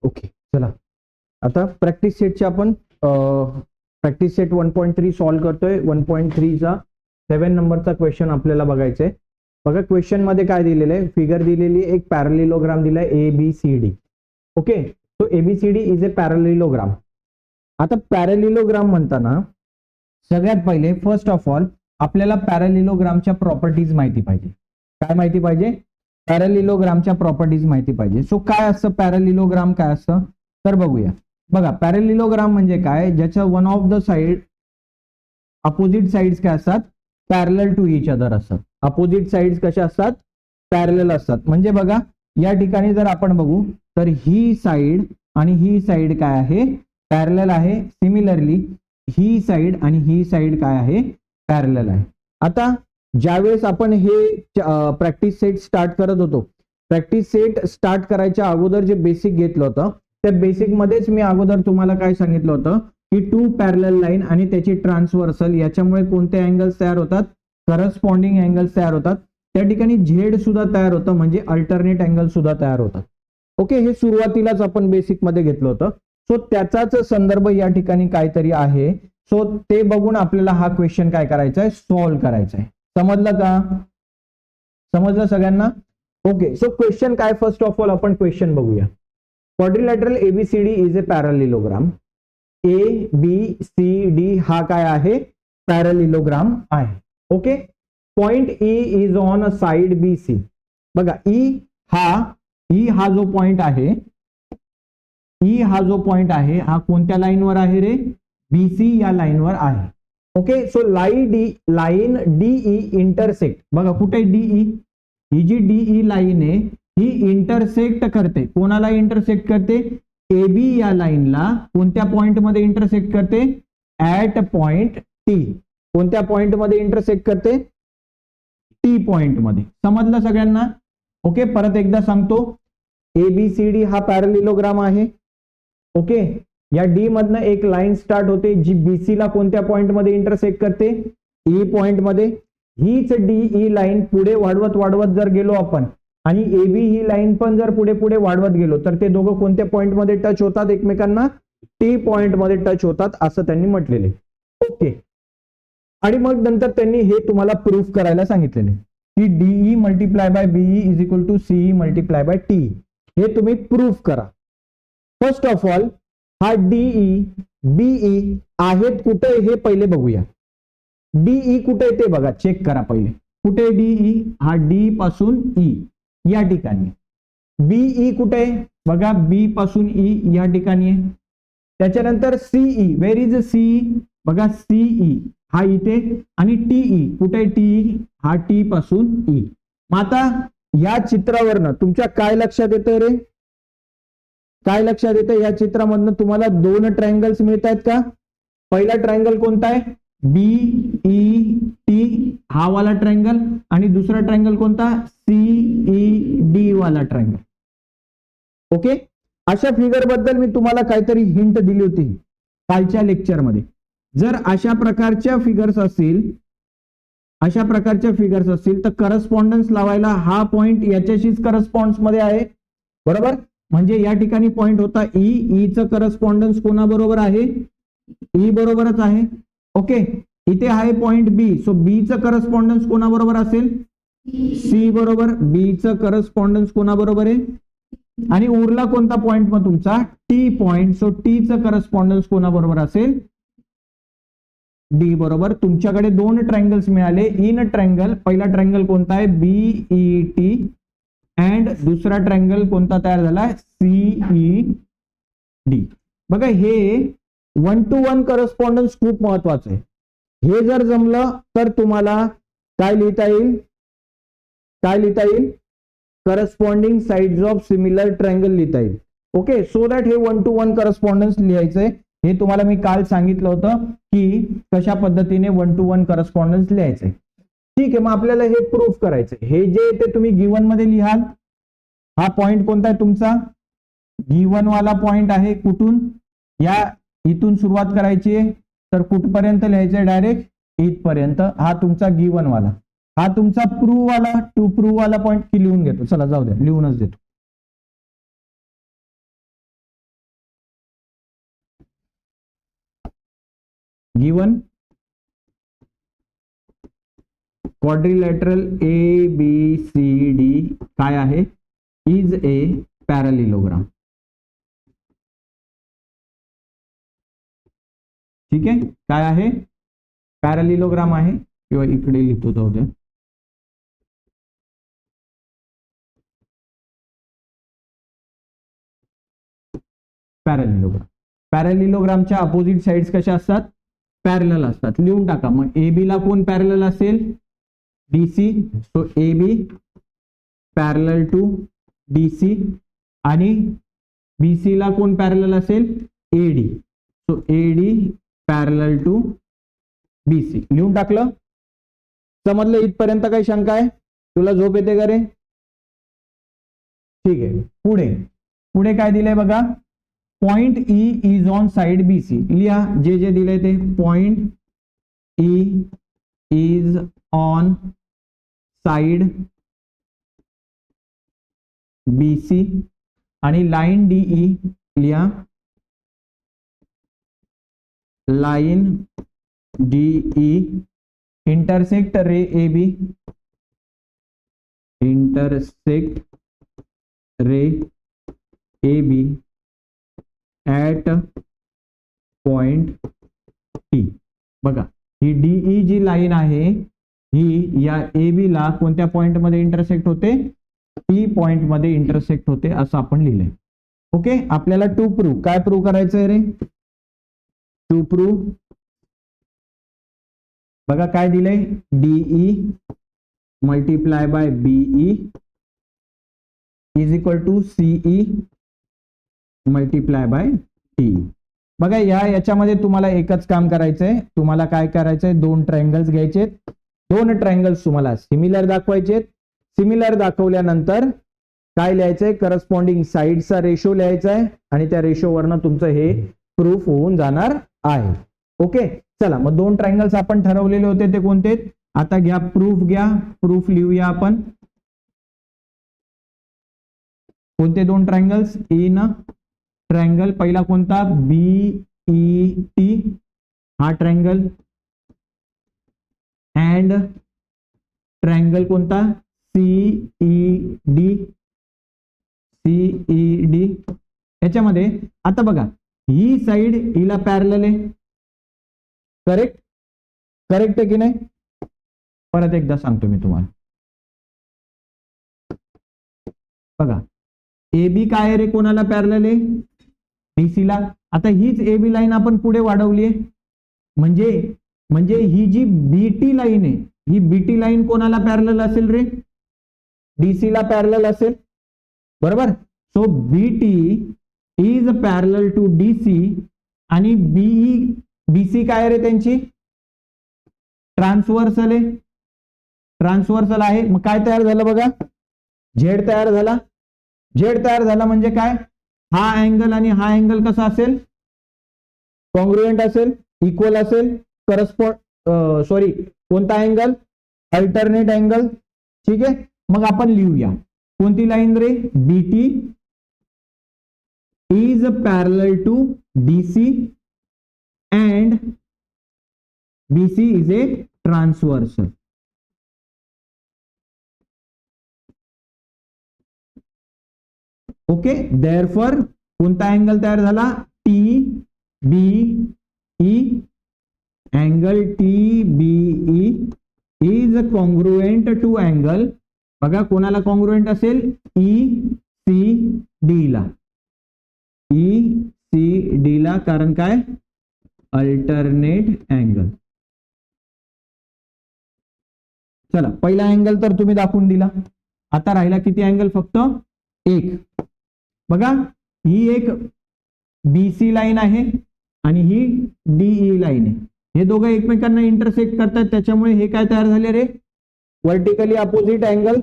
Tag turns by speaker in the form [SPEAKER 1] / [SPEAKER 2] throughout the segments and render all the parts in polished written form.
[SPEAKER 1] Okay, चला आता practice सेटचे आपण प्रॅक्टिस सेट 1.3 सॉल्व्ह करतोय. 1.3 चा 7 नंबरचा क्वेश्चन आपल्याला बघायचा आहे. बघा क्वेश्चन मध्ये काय दिलेलं आहे, फिगर दिलेली, एक पॅरलिलोग्राम दिलाय ABCD. Okay, so ABCD is a parallelogram. आता पॅरलिलोग्राम म्हणताना सगळ्यात पहिले फर्स्ट ऑफ ऑल आपल्याला पॅरलिलोग्रामच्या प्रॉपर्टीज माहिती पाहिजे. काय माहिती पाहिजे? पॅरलिलोग्रामच्या प्रॉपर्टीज माहिती पाहिजे. सो काय असतं पॅरलिलोग्राम, काय असतं तर बघूया. बघा पॅरलिलोग्राम म्हणजे काय, ज्याच्या one of the side opposite sides काय असतात, पॅरलल टू इच अदर असतात. अपोजिट साइड्स कशा असतात, पॅरलल असतात. म्हणजे बघा या ठिकाणी जर आपण बघू तर ही साइड आणि ही साइड काय आहे, पॅरलल आहे. सिमिलरली ही साइड आणि ही साइड काय आहे, पॅरलल आहे. आता ज्यावेळेस आपण हे प्रॅक्टिस सेट स्टार्ट करत होतो, प्रॅक्टिस सेट स्टार्ट करायच्या अगोदर जे बेसिक घेतलं होतं त्या बेसिक मध्येच मी अगोदर तुम्हाला काय सांगितलं होतं की टू पॅरलल लाईन आणि त्याची ट्रान्सव्हर्सल याच्यामुळे कोणते अँगल्स तयार होतात, करस्पॉन्डिंग अँगल्स तयार होतात. त्या ठिकाणी झेड सुद्धा तयार होतं, म्हणजे अल्टरनेट अँगल सुद्धा तयार होतात. ओके, हे सुरुवातीलाच आपण बेसिक मध्ये घेतलं होतं. सो त्याचाच संदर्भ या ठिकाणी काहीतरी आहे. सो ते बघून आपल्याला हा क्वेश्चन काय करायचा आहे, सॉल्व्ह करायचा आहे. समजलं का? समजलं सगळ्यांना? ओके, सो क्वेश्चन काय, फर्स्ट ऑफ ऑल आपण क्वेश्चन बघूया. Quadrilateral ABCD is a parallelogram. ABCD हा काय आहे, पॅरलिलोग्राम आहे. Okay, point E is on a side BC. बघा E हा जो पॉइंट आहे, E हा जो पॉइंट आहे हा कोणत्या लाईनवर आहे रे, BC या लाईनवर आहे. Okay, so line DE intersect. बघा कुठे DE, ही जी DE लाईन आहे ही इंटरसेक्ट करते, कोणाला इंटरसेक्ट करते, AB या लाईनला. कोणत्या पॉइंट मध्ये इंटरसेक्ट करते, ऍट पॉइंट T. कोणत्या पॉइंट मध्ये इंटरसेक्ट करते, T पॉइंट मध्ये. समजलं सगळ्यांना? ओके, परत एकदा सांगतो, ABCD हा पॅरलिलोग्राम आहे. ओके, या D मधनं एक लाईन स्टार्ट होते जी BC ला कोणत्या पॉइंट मध्ये इंटरसेक्ट करते, E पॉइंट मध्ये. हीच DE लाईन पुढे वाढवत वाढवत जर गेलो आपण आणि AB ही लाईन पण जर पुढे पुढे वाढवत गेलो तर ते दोघं कोणत्या पॉइंट मध्ये टच होतात एकमेकांना, T पॉइंट मध्ये टच होतात असं त्यांनी म्हटलेले. ओके, आणि मग नंतर त्यांनी हे तुम्हाला प्रूफ करायला सांगितलेले की DE multiply by BE is equal to CE multiply by T. हे तुम्ही प्रूफ करा. फर्स्ट ऑफ ऑल हा DE BE आहेत कुठे हे पहिले बघूया. DE कुठे ते बघा, चेक करा पहिले. कुठे DE, हा D पासून E या ठिकाणी. BE कुठे, बघा B पासून E या ठिकाणी आहे. त्याच्यानंतर CE, वेर इज CE, बघा CE हा इथे. आणि TE कुठे, TE हा T पासून E. मग आता या चित्रावरनं तुमच्या काय लक्षात येतं रे, काय लक्षात येतं या चित्रामधनं तुम्हाला दोन ट्रायंगल्स मिळत आहेत का. पहिला ट्रायंगल कोणता आहे, BET हा वाला ट्रायंगल, आणि दुसरा ट्रायंगल कोणता, CED वाला ट्रायंगल. ओके, अशा फिगर बद्दल मी तुम्हाला काहीतरी हिंट दिली होती कालच्या लेक्चर मध्ये. जर अशा प्रकारच्या फिगर्स असतील, अशा प्रकारच्या फिगर्स असतील तर करस्पॉन्डन्स लावायला हा पॉइंट याच्याशीच करस्पॉन्ड्स मध्ये आहे, बरोबर. म्हणजे या ठिकाणी पॉइंट होता E चं करस्पॉन्डन्स कोणाबरोबर आहे, E बरोबरच आहे. ओके, इथे आहे पॉइंट B, सो B चं करस्पॉन्डन्स कोणाबरोबर असेल, C बरोबर. B चं करस्पॉन्डन्स कोणाबरोबर आहे, आणि उरला कोणता पॉइंट मग तुमचा, T पॉइंट. सो T चं करस्पॉन्डन्स कोणाबरोबर असेल, D बरोबर. तुमच्याकडे दोन ट्रायंगल्स मिळाले इन ट्रायंगल. पहिला ट्रायंगल कोणता आहे, BET, अँड दुसरा ट्रायंगल कोणता तयार झालाय, CED. बघा हे 1 to 1 करस्पॉन्डन्स खूप महत्वाचं आहे. हे जर जमलं तर तुम्हाला काय लिहिता येईल, काय लिहिता येईल, corresponding sides of similar triangle लिहिता येईल. ओके, सो दॅट हे 1 to 1 करस्पॉन्डन्स लिहायचंय. हे तुम्हाला मी काल सांगितलं होतं की कशा पद्धतीने 1 to 1 करस्पॉन्डन्स लिहायचंय. ठीक आहे, मग आपल्याला हे प्रूफ करायचंय. हे जे ते तुम्ही गिवन मध्ये लिहाल. हा पॉइंट कोणता आहे तुमचा, गिवन वाला पॉइंट आहे. कुठून, या इथून सुरुवात करायची आहे तर कुठपर्यंत लिहायचंय, डायरेक्ट इथपर्यंत. हा तुमचा गिवन वाला. हा तुमचा प्रूव्ह वाला, टू प्रूव्ह वाला पॉइंट की लिहून घेतो, चला जाऊ द्या लिहूनच देतो. गिवन क्वाड्रिलॅटरल ABCD काय आहे, इज ए पॅरालिलोग्राम. ठीक आहे, काय आहे, पॅरालिलोग्राम आहे, किंवा इकडे लिहितो जाऊ दे. पॅरालिलोग्राम. पॅरालिलोग्रामच्या अपोजिट साइड्स कशा असतात, पॅरलल असतात. लिहून टाका मग. AB ला कोण पॅरलल असेल, DC. So AB parallel to DC. आणि BC ला कोण पॅरलल असेल, AD. So AD parallel to BC. लिहून टाकलं. समजलं इथपर्यंत? काही शंका आहे तुला? झोप येते का रे? ठीक आहे. पुढे पुढे काय दिलंय बघा. Point E is on side BC. लिहा जे जे दिलंय ते. Point E is on side BC आणि लाइन DE लिहा. Line DE intersect ray AB. Intersect ray AB at point T. बघा ही DE जी लाईन आहे ही या AB ला कोणत्या पॉइंट मध्ये इंटरसेक्ट होते, T पॉइंट मध्ये इंटरसेक्ट होते, असं आपण लिहिलंय. ओके. आपल्याला टू प्रूव्ह, काय प्रूव्ह करायचंय रे, टू प्रूव्ह. बघा काय दिलंय, DE multiply by BE is equal to CE multiply by T. बघा याच्यामध्ये तुम्हाला एकच काम करायचंय. तुम्हाला काय करायचंय, दोन ट्रायंगल्स घ्यायचे. दोन ट्रायंगल्स तुम्हाला सिमिलर दाखवायचे. सिमिलर दाखवल्यानंतर काय लिहायचंय, करस्पॉन्डिंग साइडचा रेशो लिहायचा आहे आणि त्या रेशोवरनं तुमचं हे प्रूफ होऊन जाणार आहे. ओके. चला मग दोन ट्रायंगल्स आपण ठरवलेले होते ते कोणते, आता घ्या प्रूफ, घ्या प्रूफ लिहूया आपण. कोणते दोन ट्रायंगल्स, इन ट्रायंगल पहिला कोणता, BET हा ट्रायंगल, अँड ट्रायंगल कोणता, CED. याच्यामध्ये आता बघा ही साइड हिला पॅरलल आहे. करेक्ट, करेक्ट आहे की नाही? परत एकदा सांगतो मी तुम्हाला. बघा AB काय आहे रे, कोणाला पॅरलल आहे, DC ला. आता हीच AB लाईन आपण पुढे वाढवली आहे, म्हणजे ही जी BT लाईन आहे, ही BT लाईन कोणाला पॅरलल असेल रे, DC ला पॅरलल असेल. बरोबर. So BT is parallel to DC आणि BC काय रे त्यांची, ट्रान्सव्हर्सल आहे. ट्रान्सव्हर्सल आहे. मग काय तयार झालं बघा, Z तयार झाला. Z तयार झाला म्हणजे काय, हा अँगल आणि हा अँगल कसा असेल, कॉन्ग्रुएंट असेल, इक्वल असेल. सॉरी कोणता अँगल, अल्टरनेट अँगल. ठीक आहे. मग आपण लिहूया कोणती लाईन रे, BT is parallel to DC and BC is a transversal. Okay. therefore कोणता अँगल तयार झाला, TBE. Angle TBE is congruent to angle, बघा कोणाला कॉन्ग्रुएंट असेल, ECD ला. ECD ला, कारण काय, अल्टरनेट अँगल. चला पहिला अँगल तर तुम्ही दाखवून दिला. आता राहिला किती अँगल, फक्त एक. बघा ही एक BC लाईन आहे आणि ही DE लाईन आहे. हे दोघं एकमेकांना इंटरसेक्ट करतात, त्याच्यामुळे हे काय तयार झाले रे, वर्टिकली अपोजिट अँगल.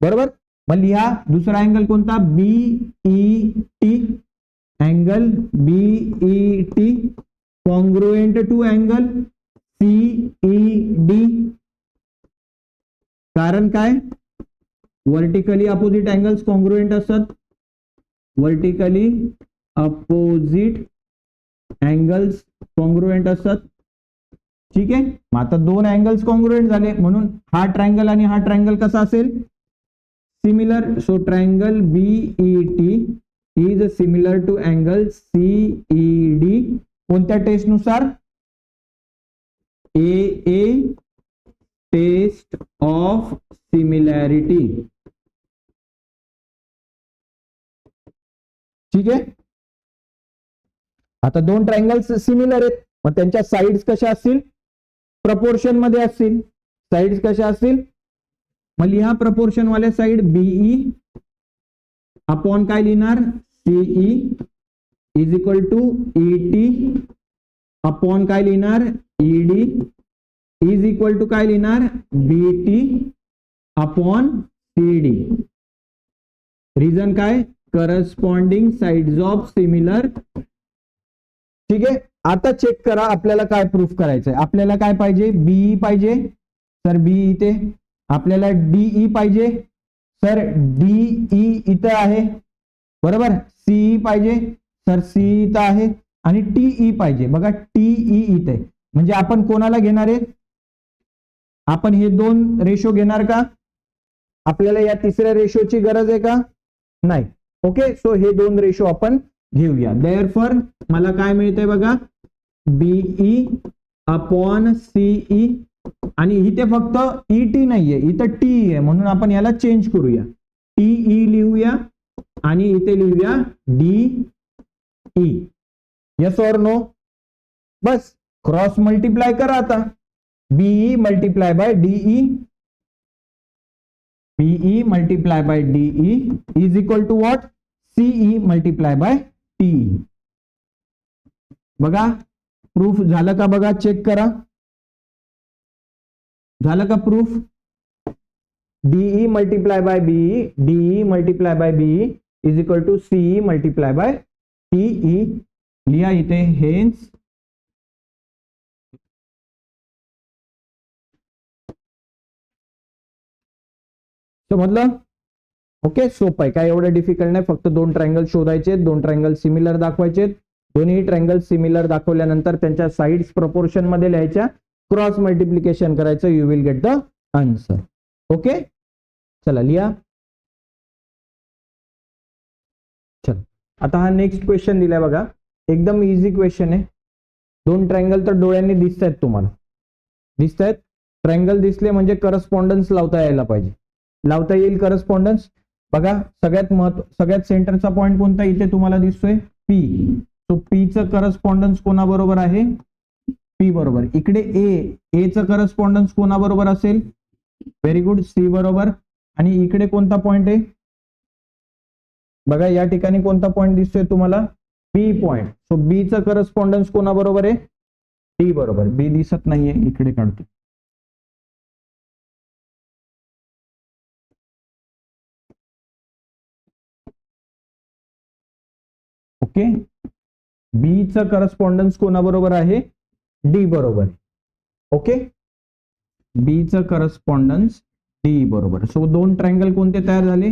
[SPEAKER 1] बरोबर. मग लिहा दुसरा अँगल कोणता, BET. Angle BET congruent to angle CED. कारण काय, वर्टिकली अपोजिट अँगल्स कॉन्ग्रुएंट असतात. वर्टिकली अपोजिट अँगल्स कॉन्ग्रुएंट असतात. ठीक आहे, मग आता दोन अँगल्स कॉन्ग्रुएंट झाले म्हणून हा ट्रायंगल आणि हा ट्रायंगल कसा असेल, similar. So triangle B E T is similar to angle C E D. कोणत्या टेस्ट नुसार, ए टेस्ट ऑफ सिमिलॅरिटी. ठीक आहे, आता दोन ट्रायंगल्स सिमिलर आहेत मग त्यांच्या साइड्स कशा असतील, प्रपोर्शन मध्ये असतील. साइड्स कशा असतील, मग लिहा प्रपोर्शन वाल्या साइड बीई अपॉन काय लिहिणार, C E is equal to E T upon काय लिहिणार, ईडी इज इक्वल टू काय लिहिणार, बीटी अपॉन सीडी. रिझन काय, करस्पॉन्डिंग साइड्स ऑफ सिमिलर. ठीक आहे, आता चेक करा आपल्याला काय प्रूफ करायचंय. आपल्याला काय पाहिजे, बीई पाहिजे सर, बीई इथे. आपल्याला डीई पाहिजे सर, डीई इथं आहे बरोबर. सीई पाहिजे सर, सीई इथं आहे. आणि टीई पाहिजे बघा, टीई इथे. म्हणजे आपण कोणाला घेणार आहे, आपण हे दोन रेशो घेणार का, आपल्याला या तिसऱ्या रेशोची गरज आहे का, नाही. ओके, सो हे दोन रेशो आपण घेऊया. देअरफॉर मला काय मिळतंय बघा, बीई अपॉन सीई. आणि इथे फक्त ईटी नाहीये, इथं टीई आहे म्हणून आपण याला चेंज करूया, टीई लिहूया आणि इथे लिहूया डीई. यस ऑर नो, बस क्रॉस मल्टिप्लाय करा आता. B E multiply by D E, B E multiply by D E is equal to what, C E multiply by T E. बघा प्रूफ झालं का, बघा चेक करा, झालं का proof. D E multiply by B E, D E multiply by B E is equal to C E multiply by T E. लिहा इथे hence समजलं. ओके, सोपं आहे, काय एवढं डिफिकल्ट नाही. फक्त दोन ट्रायंगल शोधायचे, दोन ट्रायंगल सिमिलर दाखवायचे. दोन्ही ट्रायंगल सिमिलर दाखवल्यानंतर त्यांच्या साइड्स प्रपोर्शन मध्ये लिहायच्या, क्रॉस मल्टिप्लिकेशन करायचं, you will get the answer. Okay, चला लिहा. चल आता हा नेक्स्ट क्वेश्चन दिलाय बघा, एकदम इझी क्वेश्चन आहे. दोन ट्रायंगल तर डोळ्यांनी दिसत आहेत, तुम्हाला दिसत आहेत. ट्रायंगल दिसले म्हणजे करस्पॉन्डन्स लावता यायला पाहिजे. लावता येईल करस्पॉन्डन्स. बघा सगळ्यात सेंटरचा पॉइंट कोणता इथे तुम्हाला दिसतोय, पी. सो पी चं करस्पॉन्डन्स कोणाबरोबर आहे, पी बरोबर. इकडे ए चं करस्पॉन्डन्स कोणाबरोबर असेल, व्हेरी गुड, सी बरोबर. आणि इकडे कोणता पॉइंट आहे बघा, या ठिकाणी कोणता पॉइंट दिसतोय तुम्हाला, बी पॉइंट. सो बी चं करस्पॉन्डन्स कोणाबरोबर आहे, डी बरोबर. बी दिसत नाहीये, इकडे काढतो. ओके, बी चं करस्पॉन्डन्स कोणाबरोबर आहे, डी बरोबर. ओके, बी चं करस्पॉन्डन्स डी बरोबर. सो दोन ट्रायंगल कोणते तयार झाले,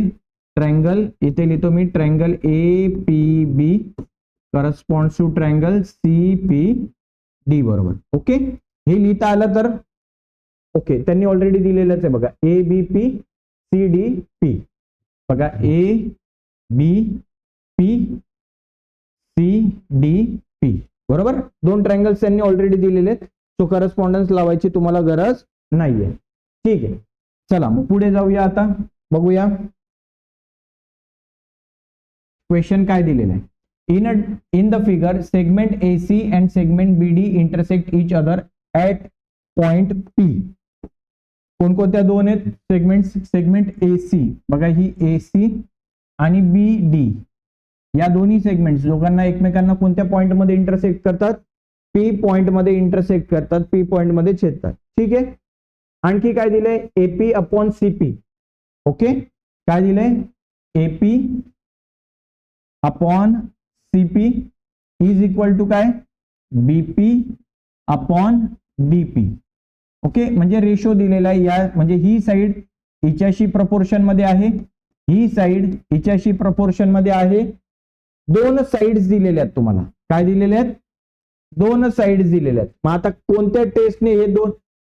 [SPEAKER 1] ट्रायंगल इथे लिहितो मी, triangle A P B corresponds to triangle C P D बरोबर. ओके, हे लिहिता आलं तर ओके. त्यांनी ऑलरेडी दिलेलंच आहे बघा, A B P C D P. बघा A B P C D P बरोबर. दोन ट्रायंगल्स त्यांनी ऑलरेडी दिलेले आहेत, सो करस्पॉन्डन्स लावायची तुम्हाला गरज नाहीये. ठीक आहे, चला मग पुढे जाऊया. आता बघूया क्वेश्चन काय दिलेलं आहे. In the figure segment AC and segment BD intersect each other at point P. कोणकोणत्या दोन आहेत सेगमेंट, सेगमेंट AC बघा, ही AC आणि BD या दोन्ही सेगमेंट्स दोघांना एकमेकांना कोणत्या पॉइंट मध्ये इंटरसेक्ट करतात, P पॉइंट मध्ये इंटरसेक्ट करतात, P पॉइंट मध्ये छेदतात. ठीक आहे, आणखी काय दिलंय, AP अपॉन CP. ओके, काय दिलंय, AP upon CP is equal to काय, BP अपॉन DP. ओके, म्हणजे रेशो दिलेला आहे या, म्हणजे ही साइड हिच्याशी प्रपोर्शन मध्ये आहे, ही साइड हिच्याशी प्रपोर्शन मध्ये आहे. दोन साइड्स दिलेल्या आहेत तुम्हाला, काय दिलेले आहेत, दोन साइड दिलेल्या आहेत. मग आता कोणत्या टेस्टने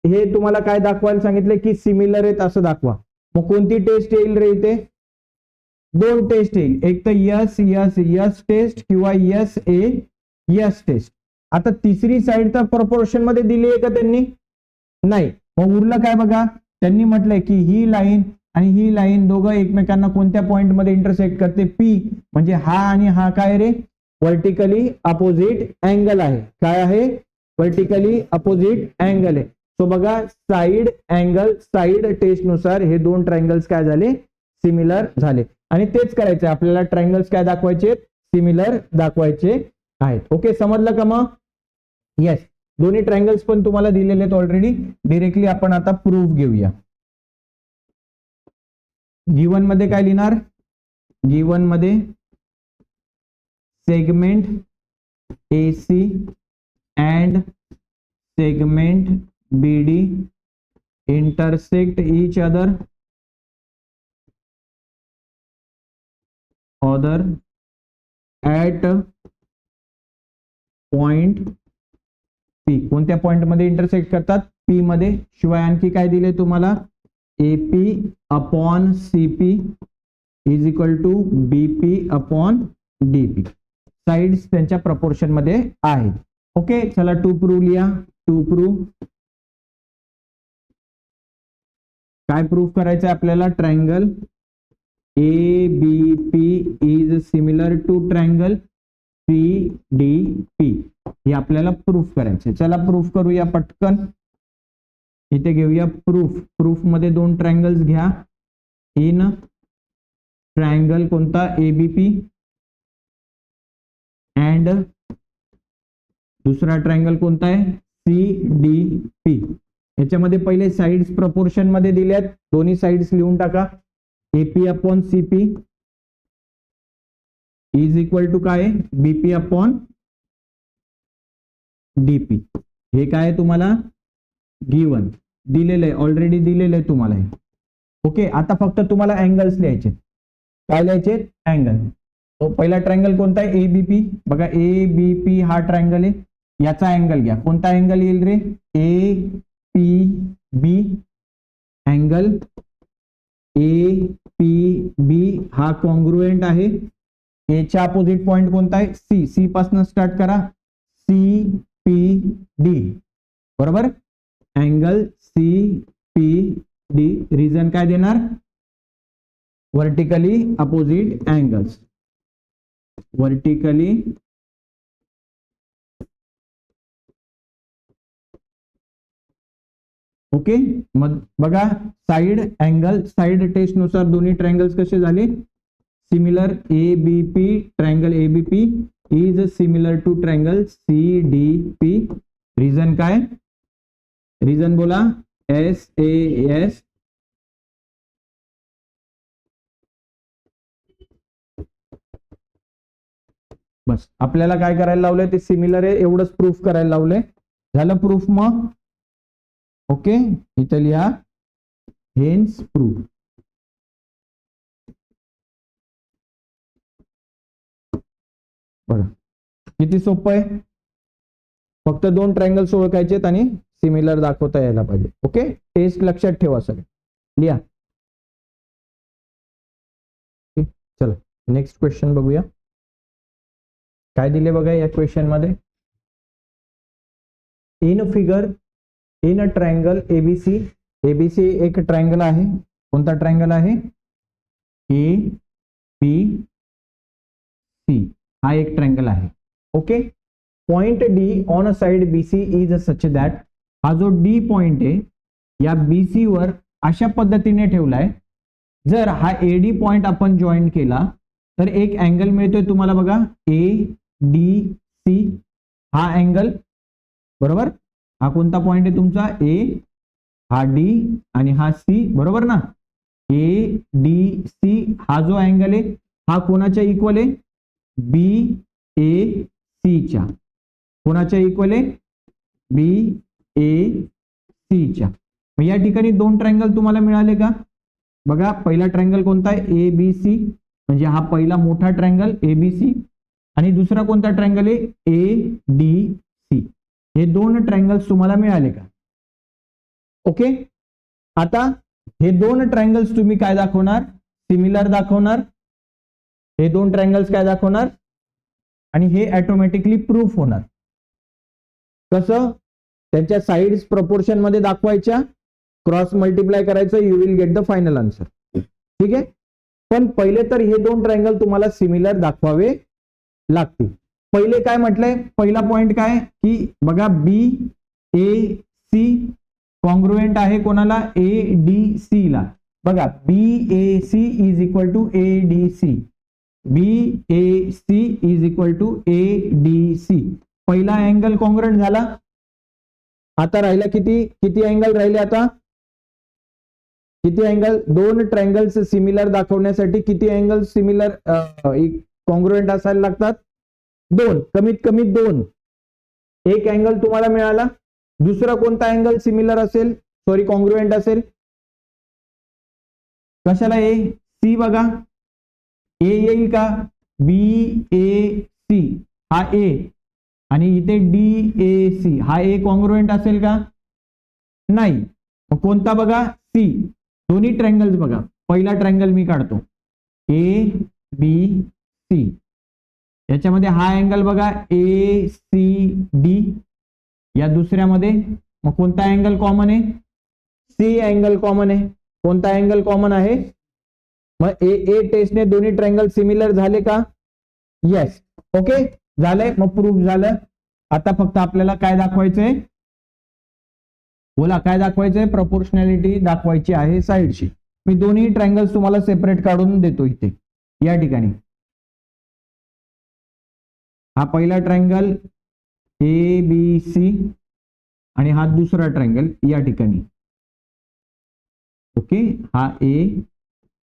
[SPEAKER 1] हे तुम्हाला काय दाखवायला सांगितलं की सिमिलर आहेत असं दाखवा. मग कोणती टेस्ट येईल रे इथे? दोन टेस्ट येईल, एक तर यस टेस्ट किंवा यस टेस्ट. आता तिसरी साइड तर प्रपोर्शन मध्ये दिली आहे का त्यांनी? नाही. मग उरलं काय बघा, त्यांनी म्हटलंय की ही लाईन आणि ही लाईन दोघं एकमेकांना कोणत्या पॉइंट मध्ये इंटरसेक्ट करते? पी. म्हणजे हा आणि हा काय रे? वर्टिकली अपोजिट अँगल आहे. काय आहे? वर्टिकली अपोजिट अँगल आहे. सो बघा, साइड अँगल साइड टेस्ट नुसार हे दोन ट्रायंगल्स काय झाले? सिमिलर झाले. आणि तेच करायचं आपल्याला, ट्रायंगल्स काय दाखवायचे? सिमिलर दाखवायचे आहेत. ओके, समजलं का मग? येस, दोन्ही ट्रायंगल्स पण तुम्हाला दिलेले आहेत ऑलरेडी. डिरेक्टली आपण आता प्रूफ घेऊया. गिवन मध्ये काय लिहिणार? गिवन मध्ये segment AC and segment BD intersect each other at point P. कोणत्या पॉइंट मध्ये इंटरसेक्ट करतात? P मध्ये. शिवाय आणखी काय दिले तुम्हाला? AP upon CP is equal to BP upon DP. Sides त्यांच्या प्रपोर्शन मध्ये आहेत. ओके, चला टू प्रूव्ह लिहा. टू प्रूव्ह काय प्रूव्ह करायचं आपल्याला? Triangle ABP is similar to triangle CDP. हे आपल्याला प्रूफ करायचे. चला प्रूफ करूया पटकन. इथे घेऊया प्रूफ. प्रूफ मध्ये दोन ट्रायंगल्स घ्या. इन ट्रायंगल कोणता? ABP अँड दुसरा ट्रायंगल कोणता आहे? CDP. याच्यामध्ये पहिले साइड्स प्रपोर्शन मध्ये दिल्यात, दोन्ही साइड्स लिहून टाका. AP upon CP is equal to काय? BP upon DP. हे काय तुम्हाला गिवन दिलेलं आहे, ऑलरेडी दिलेलं आहे तुम्हाला हे. ओके, आता फक्त तुम्हाला अँगल्स लिहायचे. काय लिहायचे? अँगल. तो पहिला ट्रायंगल कोणता आहे? ABP. बघा, ABP हा ट्रायंगल आहे. याचा अँगल घ्या. कोणता अँगल येईल रे? APB. अँगल APB हा कॉन्ग्रुएंट आहे. च्या अपोजिट पॉइंट कोणता आहे? C. C पासून स्टार्ट करा. CPD. बरोबर. Angle CPD. रिझन काय देणार? Vertically opposite angles. Vertically okay. मग बघा, साइड अँगल साइड टेस्ट नुसार दोन्ही ट्रायंगल्स कसे झाले? Similar. ABP triangle ABP is similar to triangle CDP. Reason काय? रिझन बोला. SAS. बस, आपल्याला काय करायला लावलंय? ते सिमिलर आहे एवढंच प्रूफ करायला लावलंय. झालं प्रूफ. मग ओके, इथं लिहा हेन्स प्रूफ. बघा किती सोपं आहे. फक्त दोन ट्रायंगल्स ओळखायचेत आणि सिमिलर दाखवता यायला पाहिजे. ओके, टेस्ट लक्षात ठेवा सगळे. लिहा. चला नेक्स्ट क्वेश्चन बघूया. काय दिले बघा या क्वेश्चन मध्ये? In figure in a triangle ABC. ABC एक ट्रायंगल आहे. कोणता ट्रायंगल आहे? ABC. हा एक ट्रायंगल आहे. Okay. Point D on a side BC is such that. हा जो D पॉइंट आहे या BC वर अशा पद्धतीने ठेवलाय. जर हा AD पॉइंट आपण जॉईन केला तर एक अँगल मिळतोय तुम्हाला बघा, ADC. हा अँगल बरोबर. हा कोणता पॉइंट आहे तुमचा? A, हा D आणि हा C. बरोबर ना? ADC हा जो अँगल आहे हा कोणाच्या इक्वल आहे? BAC च्या. कोणाच्या इक्वल आहे? BAC च्या. या ठिकाणी दोन ट्रायंगल तुम्हाला मिळाले का? बघा, पहिला ट्रायंगल कोणता आहे? ABC. म्हणजे हा पहिला मोठा ट्रायंगल ABC. आणि दुसरा कोणता ट्रायंगल आहे? ADC. हे दोन ट्रायंगल्स तुम्हाला मिळाले का? ओके, आता हे दोन ट्रायंगल्स तुम्ही काय दाखवणार? सिमिलर दाखवणार. हे दोन ट्रायंगल्स काय दाखवणार? आणि हे ऑटोमॅटिकली प्रूफ होणार. कसं? त्यांच्या साइड्स प्रपोर्शन मध्ये दाखवायच्या, क्रॉस मल्टिप्लाय करायचं, you will get the final answer. ठीक आहे, पण पहिले तर हे दोन ट्रायंगल तुम्हाला सिमिलर दाखवावे लागतील. पहिले काय म्हटलंय? पहिला पॉइंट काय की बघा बी ए सी कॉन्ग्रुएंट आहे कोणाला? ए डी सी ला. बघा B A C is equal to A D C. B A C is equal to A D C. पहिला अँगल कॉन्ग्रुएंट झाला. आता राहिला किती अँगल राहिले? आता किती अँगल? दोन ट्रायंगल्स सिमिलर दाखवण्यासाठी किती अँगल सिमिलर कॉन्ग्रुएंट असायला लागतात? दोन, कमीत कमी दोन. एक अँगल तुम्हाला मिळाला. दुसरा कोणता अँगल सिमिलर असेल, सॉरी कॉन्ग्रुएंट असेल? कशाला? ए सी. बघा ए येईल का? बी ए सी हा ए आणि इथे डी ए सी हा ए कॉन्ग्रुएंट असेल का? नाही. कोणता? बघा सी. दोन्ही ट्रायंगल्स बघा. पहिला ट्रायंगल मी काढतो, ए बी सी. याच्यामध्ये हा अँगल बघा ए सी डी. या दुसऱ्यामध्ये मग कोणता अँगल कॉमन आहे? सी अँगल कॉमन आहे. कोणता अँगल कॉमन आहे? मग ए टेस्टने दोन्ही ट्रायंगल सिमिलर झाले का? येस. ओके, झालंय. मग प्रूफ झालं. आता फक्त आपल्याला काय दाखवायचंय? बोला काय दाखवायचंय? प्रपोर्शनॅलिटी दाखवायची आहे साइडची. मी दोन्ही ट्रायंगल्स तुम्हाला सेपरेट काढून देतो इथे या ठिकाणी. हा पहिला ट्रायंगल ए बी सी आणि हा दुसरा ट्रायंगल या ठिकाणी. ओके, हा ए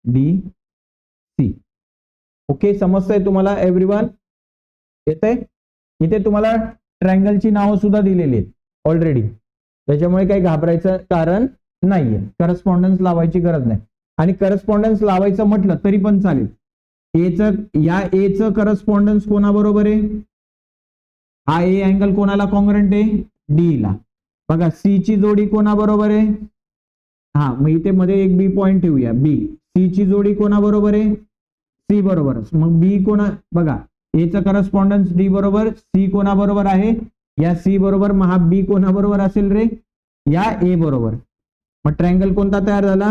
[SPEAKER 1] डी सी. ओके, समजतंय तुम्हाला एव्हरीवन? येतंय? इथे तुम्हाला ट्रायंगलची नावं सुद्धा दिलेली आहेत ऑलरेडी, त्याच्यामुळे काही घाबरायचं कारण नाहीये. करस्पॉन्डन्स लावायची गरज नाही. आणि करस्पॉन्डन्स लावायचं म्हटलं तरी पण चालेल. या ए चं करस्पॉन्डन्स कोणाबरोबर आहे? हा ए अँगल कोणाला कॉन्ग्रुएंट आहे? डी ला. बघा सी ची जोडी कोणाबरोबर आहे? हा, मग इथे मध्ये एक बी पॉइंट ठेवूया. बी सी ची जोडी कोणाबरोबर आहे? सी बरोबरच. मग बी कोणा? बघा ए चा करस्पॉन्डन्स डी बरोबर, सी कोणाबरोबर आहे? या सी बरोबर. मग हा बी कोणाबरोबर असेल रे? या ए बरोबर. मग ट्रायंगल कोणता तयार झाला?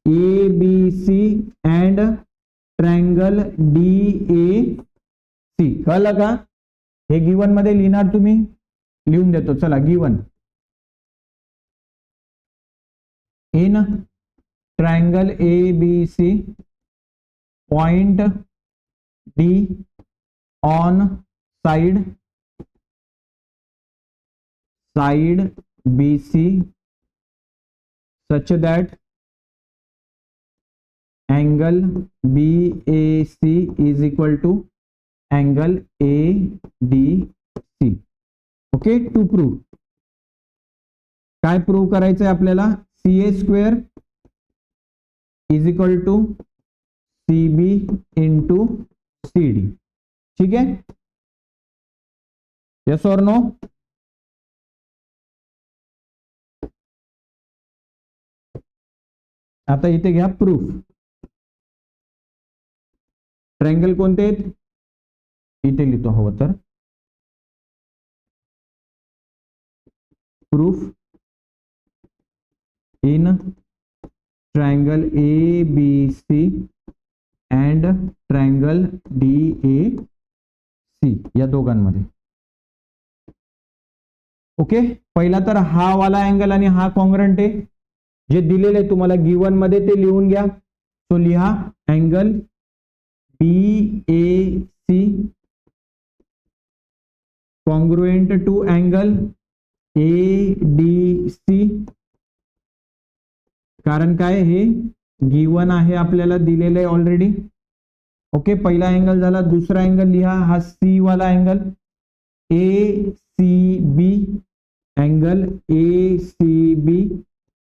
[SPEAKER 1] A B C and triangle D A C. कळलं का? हे गिवन मध्ये लिहिणार तुम्ही? लिहून देतो, चला. Given in triangle A B C point D on side BC such that angle BAC is equal to angle ADC. Okay, to prove. काय प्रूव्ह करायचंय आपल्याला? CA square is equal to CB into CD. ठीक आहे? Yes और no? आता इथे घ्या proof. Triangle कोणते आहेत? इथे लिहितो हवं तर. Proof in triangle ABC and triangle DAC या दोघांमध्ये. ओके, पहिला तर हा वाला अँगल आणि हा कॉन्ग्रुएंट आहे. जे दिलेले तुम्हाला गिवन मध्ये ते लिहून घ्या. तो लिहा angle BAC congruent to angle ADC. कारण काय? हे गिवन आहे, आपल्याला दिलेलं आहे ऑलरेडी. ओके, पहिला अँगल झाला. दुसरा अँगल लिहा, हा सी वाला angle ACB. Angle ACB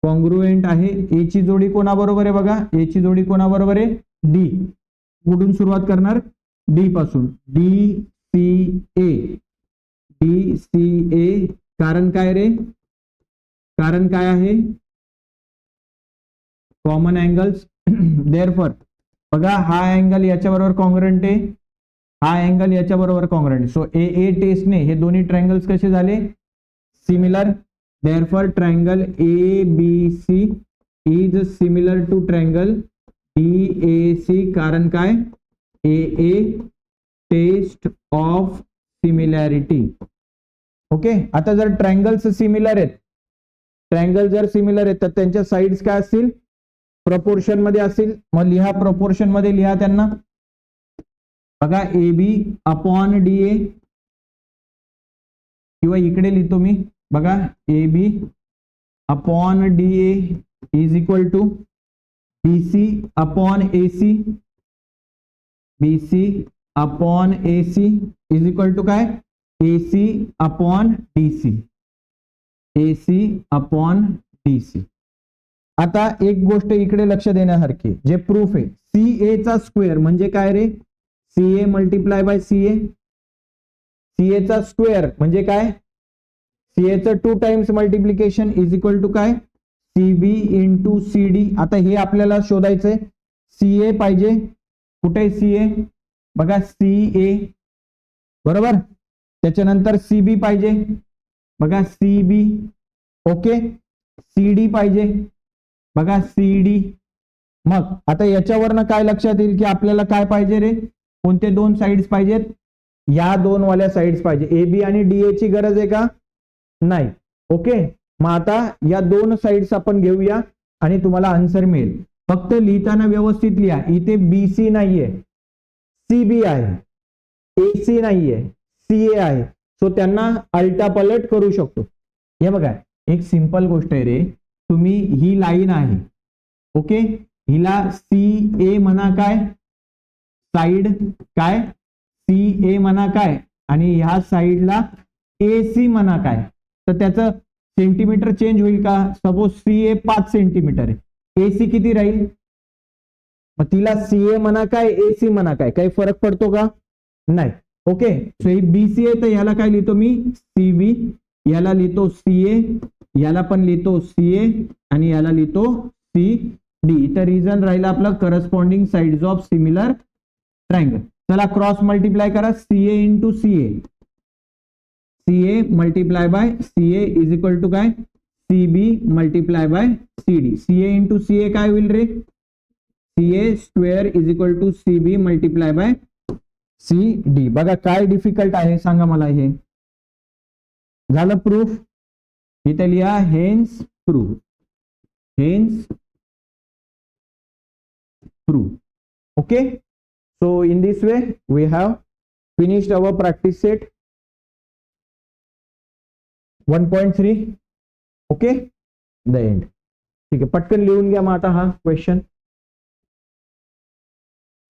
[SPEAKER 1] congruent आहे. ए ची जोडी कोणाबरोबर आहे? बघा ए ची जोडी कोणाबरोबर आहे? डी. कुठून सुरुवात करणार? डी पासून. DCA कारण काय रे, कारण काय आहे, कॉमन अँगल्स. देअरफॉर बघा हा अँगल याच्या बरोबर कॉन्ग्रंट आहे, हा अँगल याच्या बरोबर कॉन्ग्रंट आहे. सो ए ए टेस्टने हे दोन्ही ट्रायंगल्स कसे झाले, similar. Therefore triangle A B C is similar to triangle D A C. कारण काय, A A test of similarity. Okay, आता जर ट्रायंगल्स सिमिलर आहेत, ट्रायंगल जर सिमिलर आहेत तर त्यांच्या साइड्स काय असतील, प्रपोर्शन मध्ये असतील. मग लिहा, प्रपोर्शन मध्ये लिहा त्यांना. बघा ए बी अपॉन डी ए, किंवा इकडे लिहितो मी, बघा A B upon D A is equal to B C upon A C, B C upon A C is equal to काय, A C upon D C, A C upon D C. आता एक गोष्ट इकडे लक्ष देण्यासारखी, जे proof आहे, C A चा square म्हणजे काय रे, C A multiply by C A. C A चा स्क्वेअर म्हणजे काय, सी ए चं 2 times multiplication is equal to काय, C B into C D. आता हे आपल्याला शोधायचंय, सी ए पाहिजे, कुठे सी ए, बघा सी ए बरोबर, त्याच्यानंतर सी बी पाहिजे, बघा C B. Okay, C D पाहिजे, बघा सी डी. मग आता याच्यावरनं काय लक्षात येईल की आपल्याला काय पाहिजे रे, कोणते दोन साइड्स पाहिजेत, या दोन वाल्या साइड्स पाहिजे. ए बी आणि डी ए ची गरज आहे का, नाही. ओके, मग आता या दोन साइड्स आपण घेऊया आणि तुम्हाला आन्सर मिळेल. फक्त लिहिताना व्यवस्थित लिहा, इथे बी सी नाहीये, सी बी आहे, ए सी नाहीये, सी ए आहे. सो त्यांना अल्टापलट करू शकतो. हे बघा एक सिंपल गोष्ट आहे रे, तुम्ही ही लाईन आहे, ओके, हिला सी ए म्हणा काय, साइड काय, सी ए म्हणा काय, आणि ह्या साइडला ए सी म्हणा काय. तर त्याचं सेंटीमीटर चेंज होईल का, सपोज सी ए 5 सेंटीमीटर आहे, ए सी किती राहील, मग तिला सी ए म्हणा काय, ए सी म्हणा काय, काही फरक पडतो का, नाही. ओके, सो ही बी सी ए, तर याला काय लिहितो मी, सी बी, याला लिहितो सी ए, याला पण लिहितो सी ए, आणि याला लिहितो सी डी. तर रिझन राहिला आपला corresponding sides of similar triangle. चला क्रॉस मल्टिप्लाय करा, C A into C A, C A multiply by C A is equal to काय, C B multiply by C D. C A into C A काय होईल रे, C A square is equal to C B multiply by C D. बघा काय difficult आहे सांगा मला, हे झालं प्रूफ. इथे लिहा hence proof, hence proof. Okay, so in this way we have finished our practice set 1.3. okay, the end. ठीक आहे, पटकन लिहून घ्या मग आता हा क्वेश्चन.